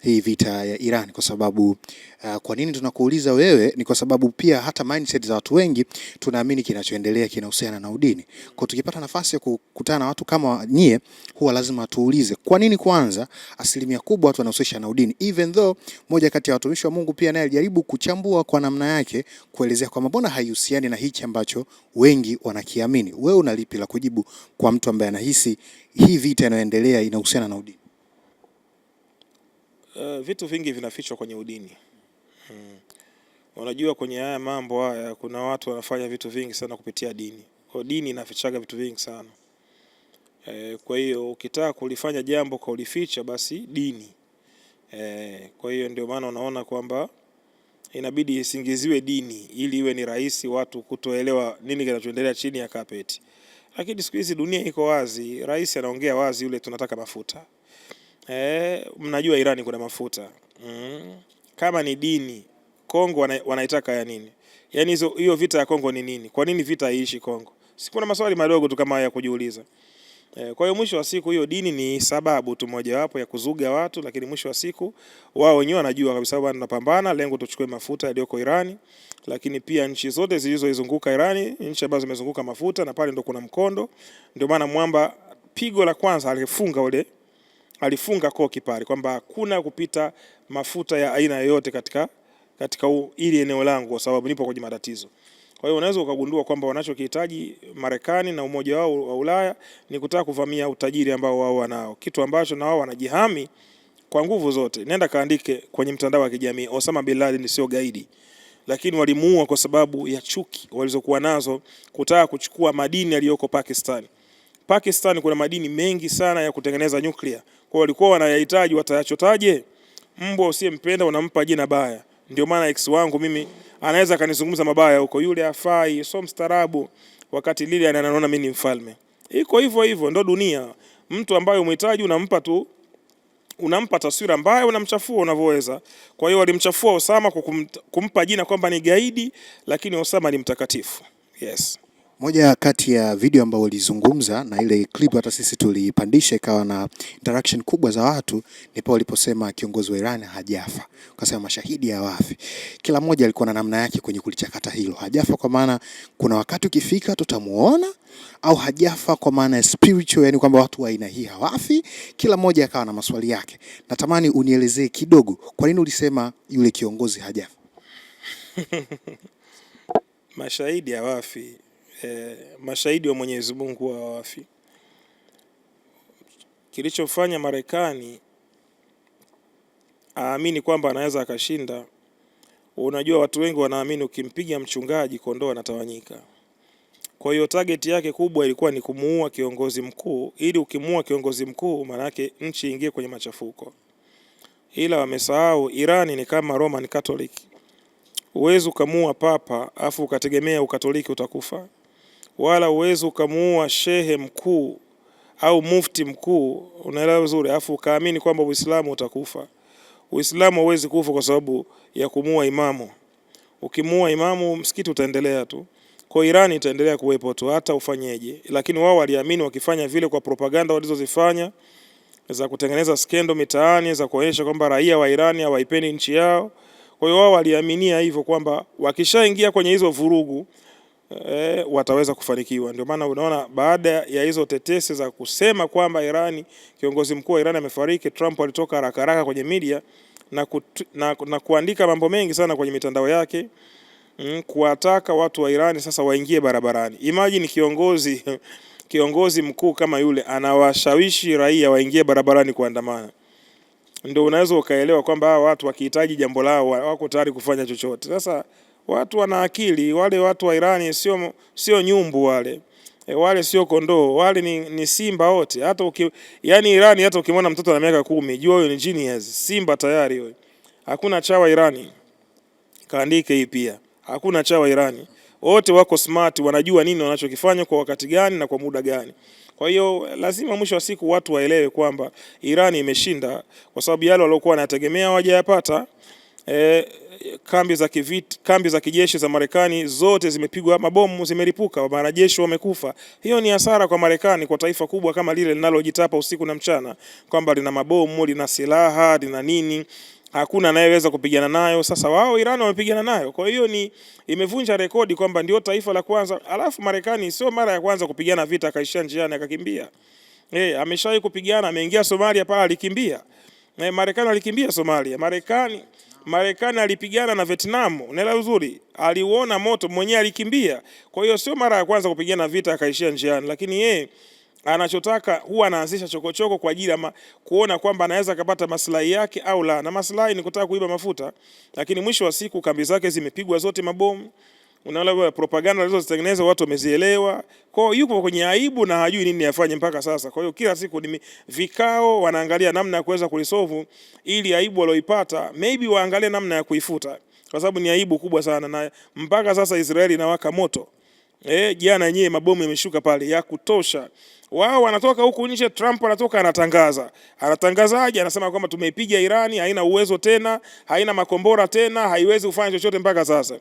hii vita ya Iran, kwa sababu kwa nini tunakuuliza wewe ni kwa sababu pia hata mindset za watu wengi tunaamini kinachoendelea kinahusiana na udini. Kwa tukipata nafasi ya kukutana na watu kama nyie, huwa lazima tuulize kwa nini kwanza asilimia kubwa watu wanahusisha na udini, even though moja kati ya watumishi wa Mungu pia naye alijaribu kuchambua kwa namna yake kuelezea kwamba mbona haihusiani na hichi ambacho wengi wanakiamini. Wewe una lipi la kujibu kwa mtu ambaye anahisi hii vita inayoendelea inahusiana na udini? Vitu vingi vinafichwa kwenye udini. Unajua kwenye haya mambo haya kuna watu wanafanya vitu vingi sana kupitia dini. Kwa dini inafichaga vitu vingi sana. Kwa hiyo ukitaka kulifanya jambo kwa ulificha basi dini. Kwa hiyo ndio maana unaona kwamba inabidi isingiziwe dini ili iwe ni rahisi watu kutoelewa nini kinachoendelea chini ya carpet. Lakini siku hizi dunia iko wazi, rais anaongea wazi, yule tunataka mafuta. Mnajua Irani kuna mafuta. Kama ni dini, Kongo wanaitaka ya nini? Yaani hiyo vita ya Kongo ni nini? Kwa nini vita haiishi Kongo? Si kuna maswali madogo tu kama haya kujiuliza. Kwa hiyo mwisho wa siku hiyo dini ni sababu tu mojawapo ya kuzuga watu, lakini mwisho wa siku wao wenyewe wanajua kabisa kwamba tunapambana lengo tuchukue mafuta yaliyoko Irani, lakini pia nchi zote zilizoizunguka Irani, nchi ambazo zimezunguka mafuta, na pale ndo kuna mkondo. Ndio maana mwamba pigo la kwanza alifunga koki pale kwamba hakuna kupita mafuta ya aina yoyote katika ili eneo langu kwa sababu nipo kwenye matatizo. Kwa hiyo unaweza ukagundua kwamba wanachokihitaji Marekani na umoja wao wa Ulaya ni kutaka kuvamia utajiri ambao wao wanao, kitu ambacho na wao wanajihami kwa nguvu zote. Nenda kaandike kwenye mtandao wa kijamii, Osama bin Laden sio gaidi, lakini walimuua kwa sababu ya chuki walizokuwa nazo kutaka kuchukua madini yaliyoko Pakistan. Pakistan kuna madini mengi sana ya kutengeneza nyuklia. Kwa walikuwa wanayahitaji, watayachotaje? Mbwa usiyempenda unampa jina baya. Ndio maana ex wangu mimi anaweza kanizungumza mabaya huko, yule afai, so mstarabu, wakati lile anaona mimi ni mfalme. Iko hivyo ndo dunia. Mtu ambaye umhitaji unampa taswira mbaya, unamchafua unavyoweza. Kwa hiyo walimchafua Osama kwa kumpa jina kwamba ni gaidi, lakini Osama ni mtakatifu. Yes. Moja kati ya video ambayo walizungumza na ile clip hata sisi tulipandisha ikawa na interaction kubwa za watu, ni pale waliposema kiongozi wa Iran hajafa. Wakasema mashahidi hawafi. Kila mmoja alikuwa na namna yake kwenye kulichakata hilo. Hajafa kwa maana kuna wakati ukifika tutamuona, au hajafa kwa maana ya spiritual, yani kwamba watu wa aina hii hawafi. Kila mmoja akawa na maswali yake. Natamani unielezee kidogo kwa nini ulisema yule kiongozi hajafa? Mashahidi hawafi. Mashahidi wa Mwenyezi Mungu hawafi. Kilichofanya Marekani aamini kwamba anaweza akashinda, unajua watu wengi wanaamini ukimpiga mchungaji kondoo anatawanyika. Kwa hiyo target yake kubwa ilikuwa ni kumuua kiongozi mkuu, ili ukimuua kiongozi mkuu maana yake nchi ingie kwenye machafuko. Ila wamesahau Irani ni kama Roman Catholic. Uwezo ukamuua papa afu ukategemea ukatoliki utakufa. Wala uwezo ukamuua shehe mkuu au mufti mkuu, unaelewa vizuri, afu ukaamini kwamba Uislamu utakufa. Uislamu hauwezi kufa kwa sababu ya kumuua imamu. Ukimuua imamu msikiti utaendelea tu. Kwa Irani itaendelea kuwepo tu hata ufanyeje. Lakini wao waliamini wakifanya vile kwa propaganda walizozifanya za kutengeneza skendo mitaani za kuonyesha kwamba raia wa Irani hawaipendi nchi yao. Kwa hiyo wao waliaminia hivyo kwamba wakishaingia kwenye hizo vurugu wataweza kufanikiwa. Ndio maana unaona baada ya hizo tetesi za kusema kwamba Irani, kiongozi mkuu wa Irani amefariki, Trump alitoka haraka kwenye media na kuandika mambo mengi sana kwenye mitandao yake kuwataka watu wa Irani sasa waingie barabarani. Imagine kiongozi mkuu kama yule anawashawishi raia waingie barabarani kuandamana. Ndio unaweza ukaelewa kwamba hawa watu wakihitaji jambo lao wako tayari kufanya chochote. Sasa watu wana akili, wale watu wa Irani sio nyumbu wale. Wale sio kondoo, wale ni simba wote. Hata yani Irani hata ukimwona mtoto ana miaka 10, jua huyo ni genius, simba tayari huyo. Hakuna chawa Irani. Kaandike hii pia. Hakuna chawa Irani. Wote wako smart, wanajua nini wanachokifanya kwa wakati gani na kwa muda gani. Kwa hiyo lazima mwisho wa siku watu waelewe kwamba Irani imeshinda kwa sababu yale waliokuwa wanategemea hawajayapata. kambi za kijeshi za Marekani zote zimepigwa mabomu, zimelipuka, wanajeshi wamekufa. Hiyo ni hasara kwa Marekani, kwa taifa kubwa kama lile linalojitapa usiku na mchana kwamba lina mabomu, lina silaha, lina nini, hakuna anayeweza kupigana nayo. Sasa wao Iran wamepigana nayo. Kwa hiyo ni imevunja rekodi kwamba ndio taifa la kwanza. Alafu Marekani sio mara ya kwanza kupigana vita akaishia njiani akakimbia. Ameshawahi kupigana, ameingia Somalia pale alikimbia. Marekani alikimbia Somalia. Marekani alipigana na Vietnam, unaelewa uzuri, aliuona moto mwenyewe alikimbia. Kwa hiyo sio mara ya kwanza kupigana vita akaishia njiani, lakini yeye anachotaka huwa anaanzisha chokochoko kwa ajili ya kuona kwamba anaweza kupata maslahi yake au la, na maslahi ni kutaka kuiba mafuta, lakini mwisho wa siku kambi zake zimepigwa zote mabomu. Unaona propaganda alizozitengeneza watu wamezielewa. Kwa hiyo yupo kwenye aibu na hajui nini afanye mpaka sasa. Kwa hiyo kila siku ni vikao, wanaangalia namna ya kuweza kulisolve ili aibu walioipata maybe waangalie namna ya kuifuta, kwa sababu ni aibu kubwa sana, na mpaka sasa Israeli inawaka moto. Jana yenyewe mabomu yameshuka pale ya kutosha. Wao wanatoka huku nje, Trump anatoka anatangazaje? Anasema kwamba tumeipiga Irani, haina uwezo tena, haina makombora tena, haiwezi kufanya chochote mpaka sasa.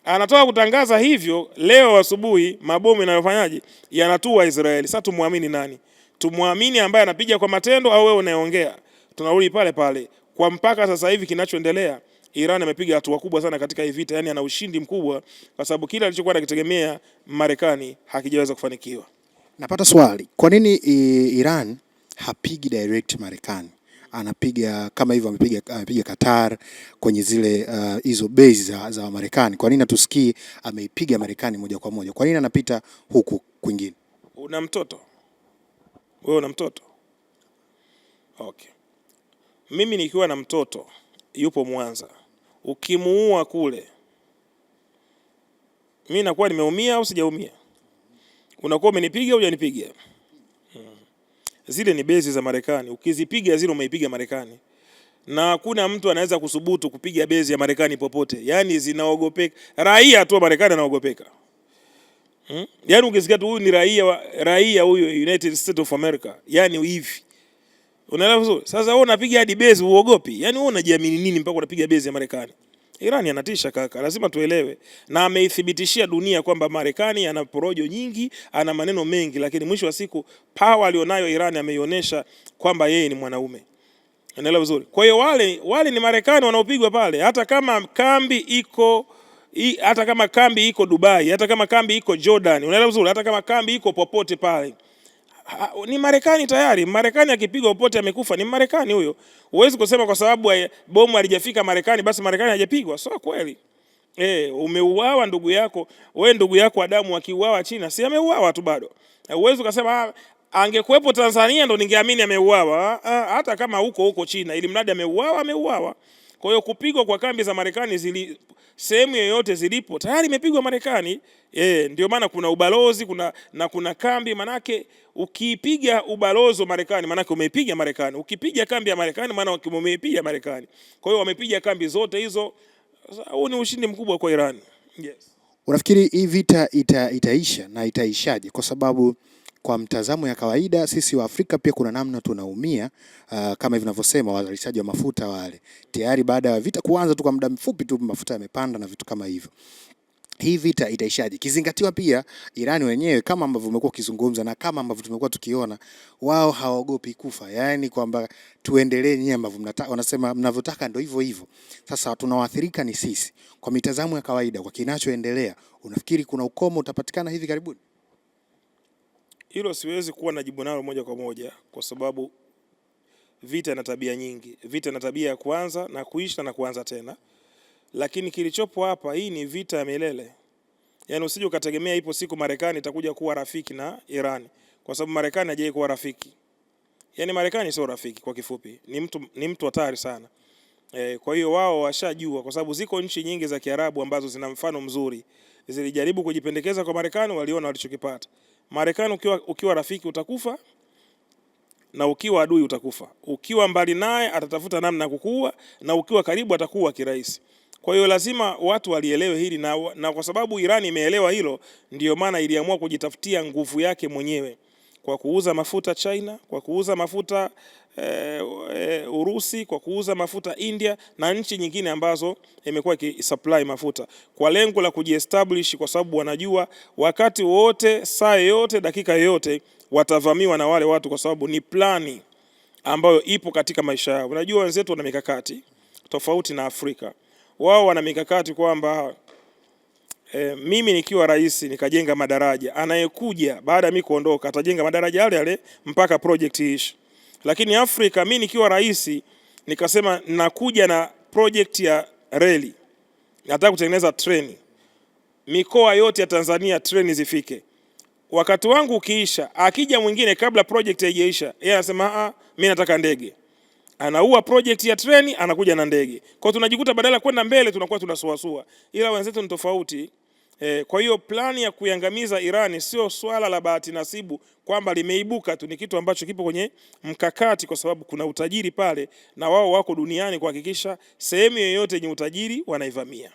Anatoka kutangaza hivyo, leo asubuhi mabomu yanayofanyaje yanatua Israeli. Sasa tumwamini nani? Tumwamini ambaye anapiga kwa matendo au wewe unayeongea? Tunarudi pale pale kwa mpaka sasa hivi kinachoendelea. Iran amepiga hatua kubwa sana katika hii vita, yani ana ushindi mkubwa kwa sababu kila alichokuwa anakitegemea Marekani hakijaweza kufanikiwa. Napata swali, kwa nini Iran hapigi direct Marekani? Anapiga kama hivyo, amepiga Qatar kwenye zile hizo base za Marekani. Kwa nini hatusikii ameipiga Marekani moja kwa moja? Kwa nini anapita huku kwingine? Una mtoto wewe, una mtoto okay. Mimi nikiwa na mtoto yupo Mwanza, ukimuua kule, mimi nakuwa nimeumia au sijaumia? Unakuwa umenipiga au hujanipiga? Zile ni bezi za Marekani, ukizipiga zile umeipiga Marekani, na hakuna mtu anaweza kusubutu kupiga bezi ya Marekani popote. Yani zinaogopeka, raia tu wa Marekani anaogopeka. Yani ukisikia tu huyu ni raia huyo United States of America, yani hivi, unaelewa vizuri. Sasa wewe unapiga hadi bezi uogopi? Yani wewe unajiamini nini mpaka unapiga bezi ya Marekani? Irani anatisha kaka, lazima tuelewe, na ameithibitishia dunia kwamba Marekani ana porojo nyingi, ana maneno mengi, lakini mwisho wa siku power alionayo Irani ameionyesha kwamba yeye ni mwanaume. Unaelewa vizuri. Kwa hiyo wale ni Marekani wanaopigwa pale, hata kama kambi iko Dubai, hata kama kambi iko Jordan, unaelewa vizuri, hata kama kambi iko popote pale, ni Marekani tayari. Marekani akipigwa popote amekufa, ni Marekani huyo. Huwezi kusema kwa sababu bomu halijafika Marekani basi Marekani hajapigwa. Sio kweli. Umeuawa ndugu yako, wewe ndugu yako Adamu akiuawa China, si ameuawa tu bado. Huwezi kusema angekuepo Tanzania ndo ningeamini ameuawa. Hata kama huko China, ili mradi ameuawa. Kwa hiyo kupigwa kwa kambi za Marekani sehemu yoyote zilipo tayari imepigwa Marekani. Ndio maana kuna ubalozi, kuna kambi. Manake ukipiga ubalozi wa Marekani manake umeipiga Marekani, ukipiga kambi ya Marekani maana umeipiga Marekani. Kwa hiyo wamepiga kambi zote hizo. Huu ni ushindi mkubwa kwa Iran. Yes. Unafikiri hii vita itaisha na itaishaje? Kwa sababu kwa mtazamo ya kawaida sisi wa Afrika pia kuna namna tunaumia, kama hivi ninavyosema, wazalishaji wa mafuta wale tayari baada ya vita kuanza tu kwa muda mfupi tu mafuta yamepanda na vitu kama hivyo. Hii vita itaishaje? Kizingatiwa pia Irani wenyewe kama ambavyo umekuwa ukizungumza na kama ambavyo tumekuwa tukiona, wao hawaogopi kufa. Yaani kwamba tuendelee nyinyi ambavyo wanasema mnavyotaka ndio hivyo hivyo. Sasa tunawaathirika ni sisi. Kwa mitazamo ya kawaida, kwa kinachoendelea, unafikiri kuna ukomo utapatikana hivi karibuni? Hilo siwezi kuwa na jibu nalo moja kwa moja, kwa sababu vita ina tabia nyingi. Vita ina tabia ya kuanza na kuisha na kuanza tena. Lakini kilichopo hapa, hii ni vita ya milele. Yaani usije ukategemea ipo siku Marekani itakuja kuwa rafiki na Iran, kwa sababu Marekani hajawahi kuwa rafiki. Yaani Marekani sio rafiki, kwa kifupi. Ni mtu hatari sana. Kwa hiyo wao washajua, kwa sababu ziko nchi nyingi za Kiarabu ambazo zina mfano mzuri. Zilijaribu kujipendekeza kwa Marekani, waliona walichokipata. Marekani ukiwa rafiki utakufa, na ukiwa adui utakufa. Ukiwa mbali naye atatafuta namna kukuua, na ukiwa karibu atakuwa kirahisi. Kwa hiyo lazima watu walielewe hili, na kwa sababu Iran imeelewa hilo, ndio maana iliamua kujitafutia nguvu yake mwenyewe. kwa kuuza mafuta China, kwa kuuza mafuta Urusi, kwa kuuza mafuta India na nchi nyingine ambazo imekuwa ikisupply mafuta kwa lengo la kujiestablish, kwa sababu wanajua wakati wote, saa yote, dakika yote watavamiwa na wale watu, kwa sababu ni plani ambayo ipo katika maisha yao. Unajua wenzetu wana mikakati tofauti na Afrika. Wao wana mikakati kwamba mimi nikiwa rais nikajenga madaraja, anayekuja baada ya mimi kuondoka atajenga madaraja yale yale mpaka project iishe. Lakini Afrika, mimi nikiwa rais nikasema nakuja na project ya reli, nataka kutengeneza treni mikoa yote ya Tanzania, treni zifike. Wakati wangu ukiisha, akija mwingine kabla project haijaisha, yeye anasema mimi nataka ndege. Anaua project ya treni, anakuja na ndege. Kwa hiyo tunajikuta badala kwenda mbele tunakuwa tunasuasua. Ila wenzetu ni tofauti. Kwa hiyo plani ya kuiangamiza Irani sio swala la bahati nasibu kwamba limeibuka tu, ni kitu ambacho kipo kwenye mkakati, kwa sababu kuna utajiri pale na wao wako duniani kuhakikisha sehemu yoyote yenye utajiri wanaivamia.